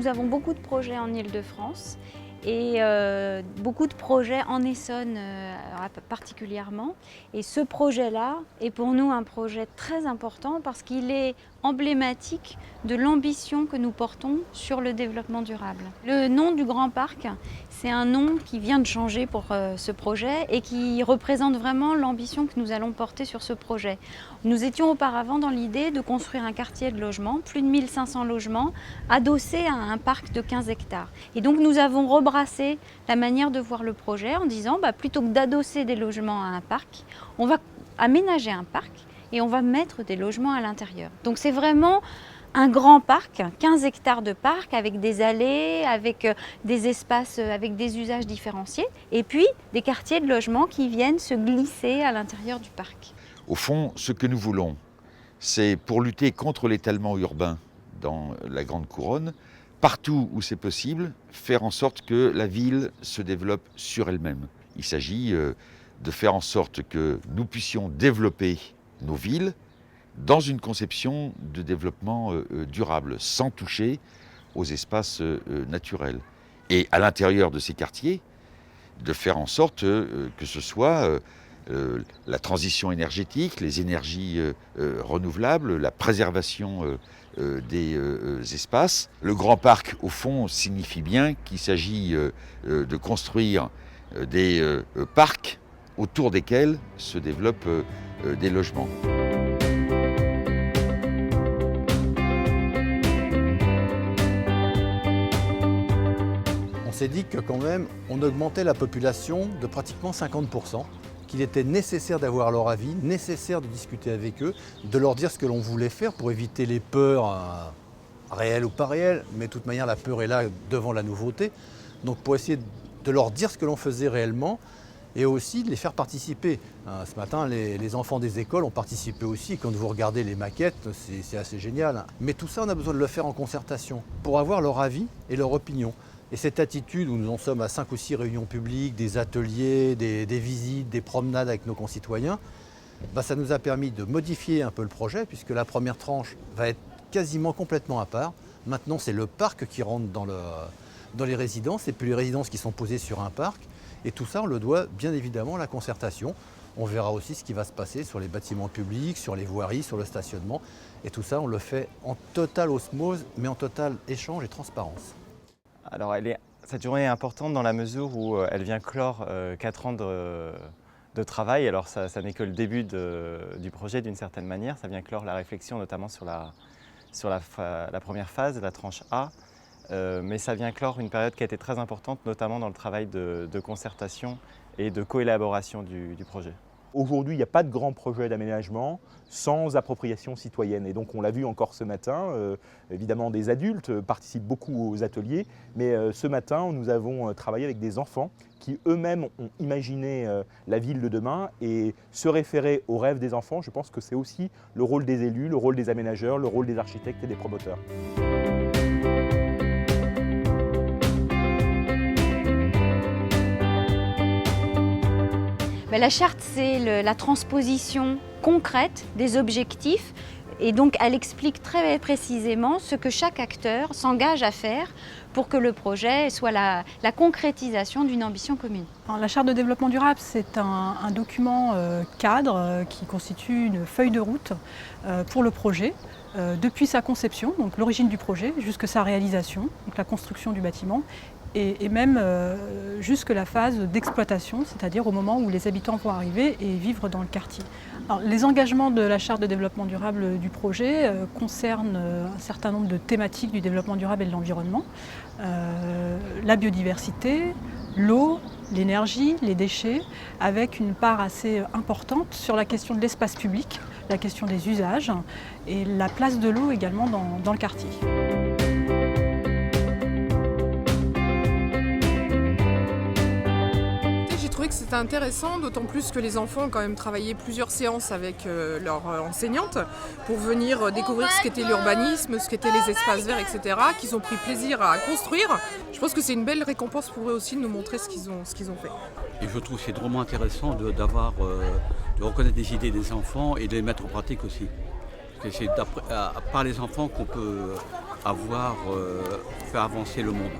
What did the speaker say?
Nous avons beaucoup de projets en Île-de-France et beaucoup de projets en Essonne particulièrement. Et ce projet-là est pour nous un projet très important parce qu'il est emblématique de l'ambition que nous portons sur le développement durable. Le nom du Grand Parc, c'est un nom qui vient de changer pour ce projet et qui représente vraiment l'ambition que nous allons porter sur ce projet. Nous étions auparavant dans l'idée de construire un quartier de logement, plus de 1500 logements, adossé à un parc de 15 hectares. Et donc nous avons rebrassé la manière de voir le projet en disant plutôt que d'adosser des logements à un parc, on va aménager un parc et on va mettre des logements à l'intérieur. Donc c'est vraiment un grand parc, 15 hectares de parc avec des allées, avec des espaces, avec des usages différenciés et puis des quartiers de logement qui viennent se glisser à l'intérieur du parc. Au fond, ce que nous voulons, c'est pour lutter contre l'étalement urbain dans la Grande Couronne, partout où c'est possible, faire en sorte que la ville se développe sur elle-même. Il s'agit de faire en sorte que nous puissions développer nos villes dans une conception de développement durable, sans toucher aux espaces naturels. Et à l'intérieur de ces quartiers, de faire en sorte que ce soit la transition énergétique, les énergies renouvelables, la préservation des espaces. Le Grand Parc, au fond, signifie bien qu'il s'agit de construire des parcs autour desquels se développent des logements. On s'est dit que quand même, on augmentait la population de pratiquement 50%, qu'il était nécessaire d'avoir leur avis, nécessaire de discuter avec eux, de leur dire ce que l'on voulait faire pour éviter les peurs réelles ou pas réelles, mais de toute manière la peur est là devant la nouveauté. Donc pour essayer de leur dire ce que l'on faisait réellement et aussi de les faire participer. Ce matin, les enfants des écoles ont participé aussi. Quand vous regardez les maquettes, c'est assez génial. Mais tout ça, on a besoin de le faire en concertation pour avoir leur avis et leur opinion. Et cette attitude où nous en sommes à 5 ou 6 réunions publiques, des ateliers, des visites, des promenades avec nos concitoyens, ça nous a permis de modifier un peu le projet puisque la première tranche va être quasiment complètement à part. Maintenant, c'est le parc qui rentre dans les résidences et puis les résidences qui sont posées sur un parc. Et tout ça, on le doit bien évidemment à la concertation. On verra aussi ce qui va se passer sur les bâtiments publics, sur les voiries, sur le stationnement. Et tout ça, on le fait en totale osmose, mais en total échange et transparence. Alors cette journée est importante dans la mesure où elle vient clore 4 ans de travail. Alors ça n'est que le début du projet d'une certaine manière. Ça vient clore la réflexion notamment sur la première phase, la tranche A. Mais ça vient clore une période qui a été très importante, notamment dans le travail de concertation et de coélaboration du projet. Aujourd'hui, il n'y a pas de grand projet d'aménagement sans appropriation citoyenne. Et donc on l'a vu encore ce matin, évidemment des adultes participent beaucoup aux ateliers, mais ce matin nous avons travaillé avec des enfants qui eux-mêmes ont imaginé la ville de demain et se référer aux rêves des enfants. Je pense que c'est aussi le rôle des élus, le rôle des aménageurs, le rôle des architectes et des promoteurs. La charte, c'est la transposition concrète des objectifs et donc elle explique très précisément ce que chaque acteur s'engage à faire pour que le projet soit la concrétisation d'une ambition commune. Alors, la charte de développement durable, c'est un document cadre qui constitue une feuille de route pour le projet. Depuis sa conception, donc l'origine du projet, jusqu'à sa réalisation, donc la construction du bâtiment, et même jusque la phase d'exploitation, c'est-à-dire au moment où les habitants vont arriver et vivre dans le quartier. Alors, les engagements de la charte de développement durable du projet concernent un certain nombre de thématiques du développement durable et de l'environnement, la biodiversité, l'eau, l'énergie, les déchets, avec une part assez importante sur la question de l'espace public, la question des usages et la place de l'eau également dans le quartier. C'était intéressant, d'autant plus que les enfants ont quand même travaillé plusieurs séances avec leur enseignante pour venir découvrir ce qu'était l'urbanisme, ce qu'étaient les espaces verts, etc., qu'ils ont pris plaisir à construire. Je pense que c'est une belle récompense pour eux aussi de nous montrer ce qu'ils ont fait. Et je trouve que c'est drôlement intéressant de reconnaître des idées des enfants et de les mettre en pratique aussi. que c'est par les enfants qu'on peut faire avancer le monde.